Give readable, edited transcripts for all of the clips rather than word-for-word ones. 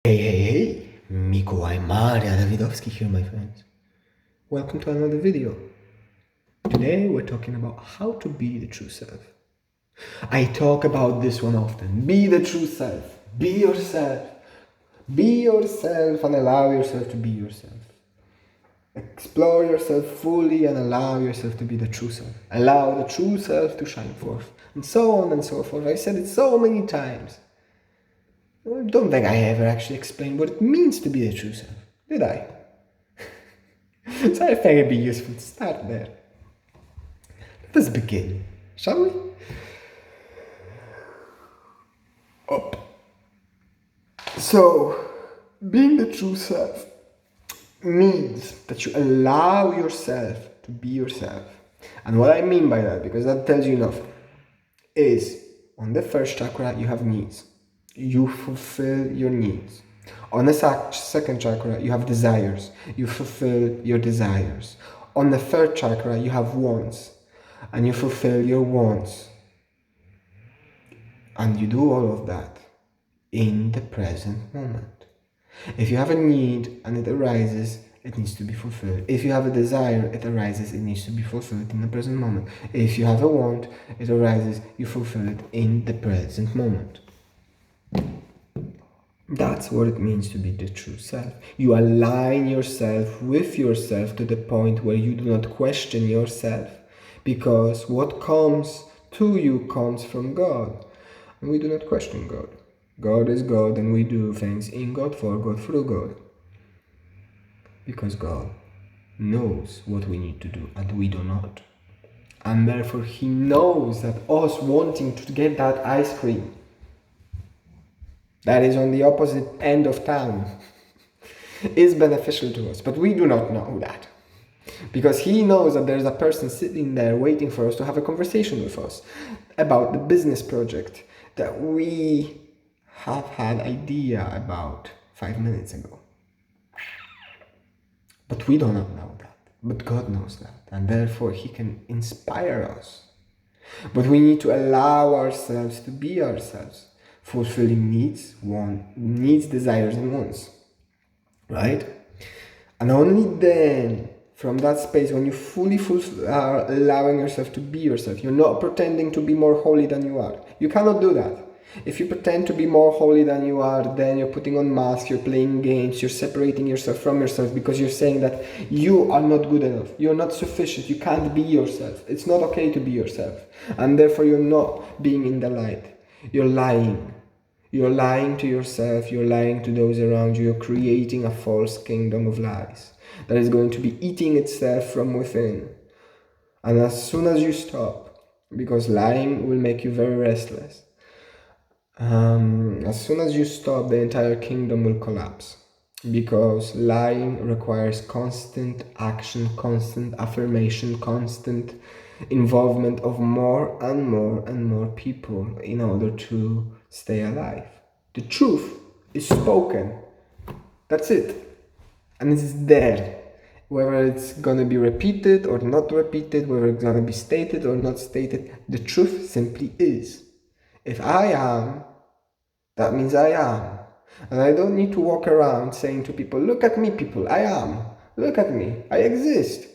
Hey, Mikołaj Maria Dawidowski here, my friends. Welcome to another video. Today we're talking about how to be the true self. I talk about this one often. Be the true self. Be yourself. Be yourself and allow yourself to be yourself. Explore yourself fully and allow yourself to be the true self. Allow the true self to shine forth. And so on and so forth. I've said it so many times. I don't think I ever actually explained what it means to be the true self. Did I? So I think it'd be useful to start there. Let us begin, shall we? Up. So, being the true self means that you allow yourself to be yourself. And what I mean by that, because that tells you enough, is on the first chakra you have needs. You fulfill your needs. On the second chakra you have desires. You fulfill your desires. On the third chakra you have wants, and you fulfill your wants. And you do all of that in the present moment. If you have a need and it arises, it needs to be fulfilled. If you have a desire, it arises, it needs to be fulfilled in the present moment. If you have a want, it arises, you fulfill it in the present moment. That's what it means to be the true self. You align yourself with yourself to the point where you do not question yourself, because what comes to you comes from God. And we do not question God. God is God, and we do things in God, for God, through God. Because God knows what we need to do, and we do not. And therefore He knows that us wanting to get that ice cream that is on the opposite end of town is beneficial to us. But we do not know that. Because He knows that there's a person sitting there waiting for us to have a conversation with us about the business project that we have had idea about 5 minutes ago. But we do not know that. But God knows that. And therefore He can inspire us. But we need to allow ourselves to be ourselves, fulfilling needs, desires, and wants. Right? And only then, from that space, when you fully are allowing yourself to be yourself, you're not pretending to be more holy than you are. You cannot do that. If you pretend to be more holy than you are, then you're putting on masks, you're playing games, you're separating yourself from yourself, because you're saying that you are not good enough, you're not sufficient, you can't be yourself. It's not okay to be yourself. And therefore you're not being in the light. You're lying. You're lying to yourself, you're lying to those around you, you're creating a false kingdom of lies that is going to be eating itself from within. And as soon as you stop, because lying will make you very restless, as soon as you stop, the entire kingdom will collapse. Because lying requires constant action, constant affirmation, constant involvement of more and more and more people in order to stay alive. The truth is spoken. That's it. And it's there. Whether it's gonna be repeated or not repeated, whether it's gonna be stated or not stated, the truth simply is. If I am, that means I am. And I don't need to walk around saying to people, look at me, people, I am. Look at me, I exist.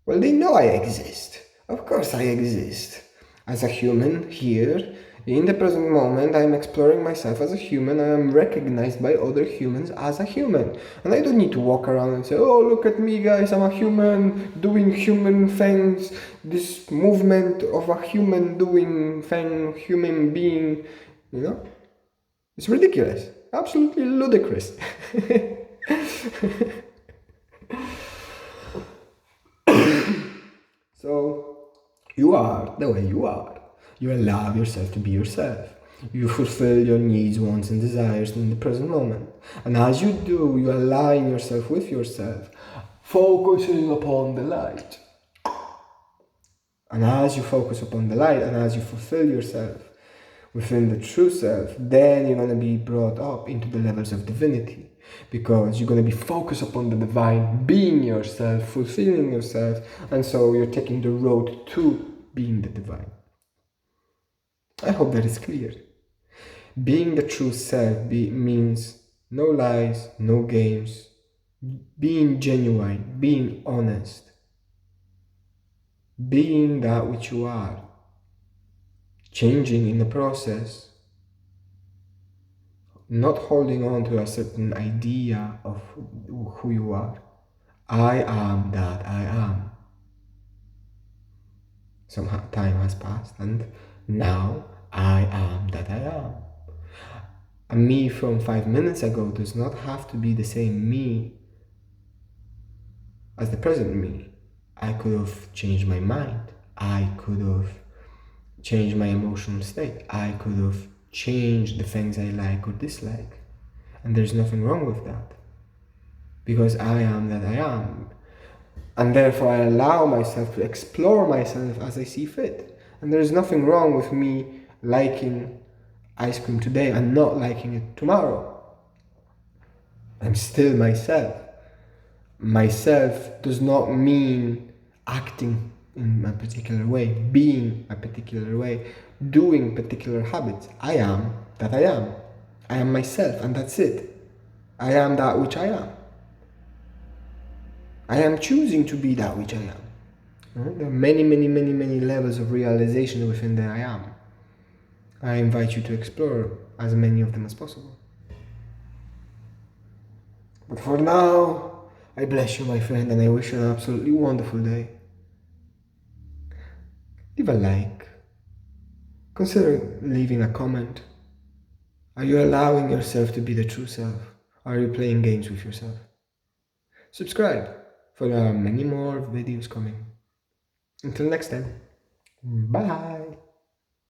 Well, they know I exist. Of course I exist. As a human here, in the present moment, I am exploring myself as a human. I am recognized by other humans as a human. And I don't need to walk around and say, oh, look at me, guys, I'm a human doing human things. This movement of a human doing thing, human being, you know? It's ridiculous. Absolutely ludicrous. So, you are the way you are. You allow yourself to be yourself. You fulfill your needs, wants, and desires in the present moment. And as you do, you align yourself with yourself, focusing upon the light. And as you focus upon the light, and as you fulfill yourself within the true self, then you're going to be brought up into the levels of divinity, because you're going to be focused upon the divine, being yourself, fulfilling yourself, and so you're taking the road to being the divine. I hope that is clear. Being the true self means No lies, no games. Being genuine, being honest, being that which you are, changing in the process, not holding on to a certain idea of who you are. I am that I am. Some time has passed, and now I am that I am. A me from 5 minutes ago does not have to be the same me as the present me. I could have changed my mind. I could have changed my emotional state. I could have changed the things I like or dislike. And there's nothing wrong with that. Because I am that I am. And therefore I allow myself to explore myself as I see fit. And there's nothing wrong with me liking ice cream today and not liking it tomorrow. I'm still myself. Myself does not mean acting in a particular way, being a particular way, doing particular habits. I am that I am. I am myself, and that's it. I am that which I am. I am choosing to be that which I am. There are many levels of realization within the I am. I invite you to explore as many of them as possible. But for now, I bless you, my friend, and I wish you an absolutely wonderful day. Leave a like. Consider leaving a comment. Are you allowing yourself to be the true self? Are you playing games with yourself? Subscribe, for there are many more videos coming. Until next time, bye!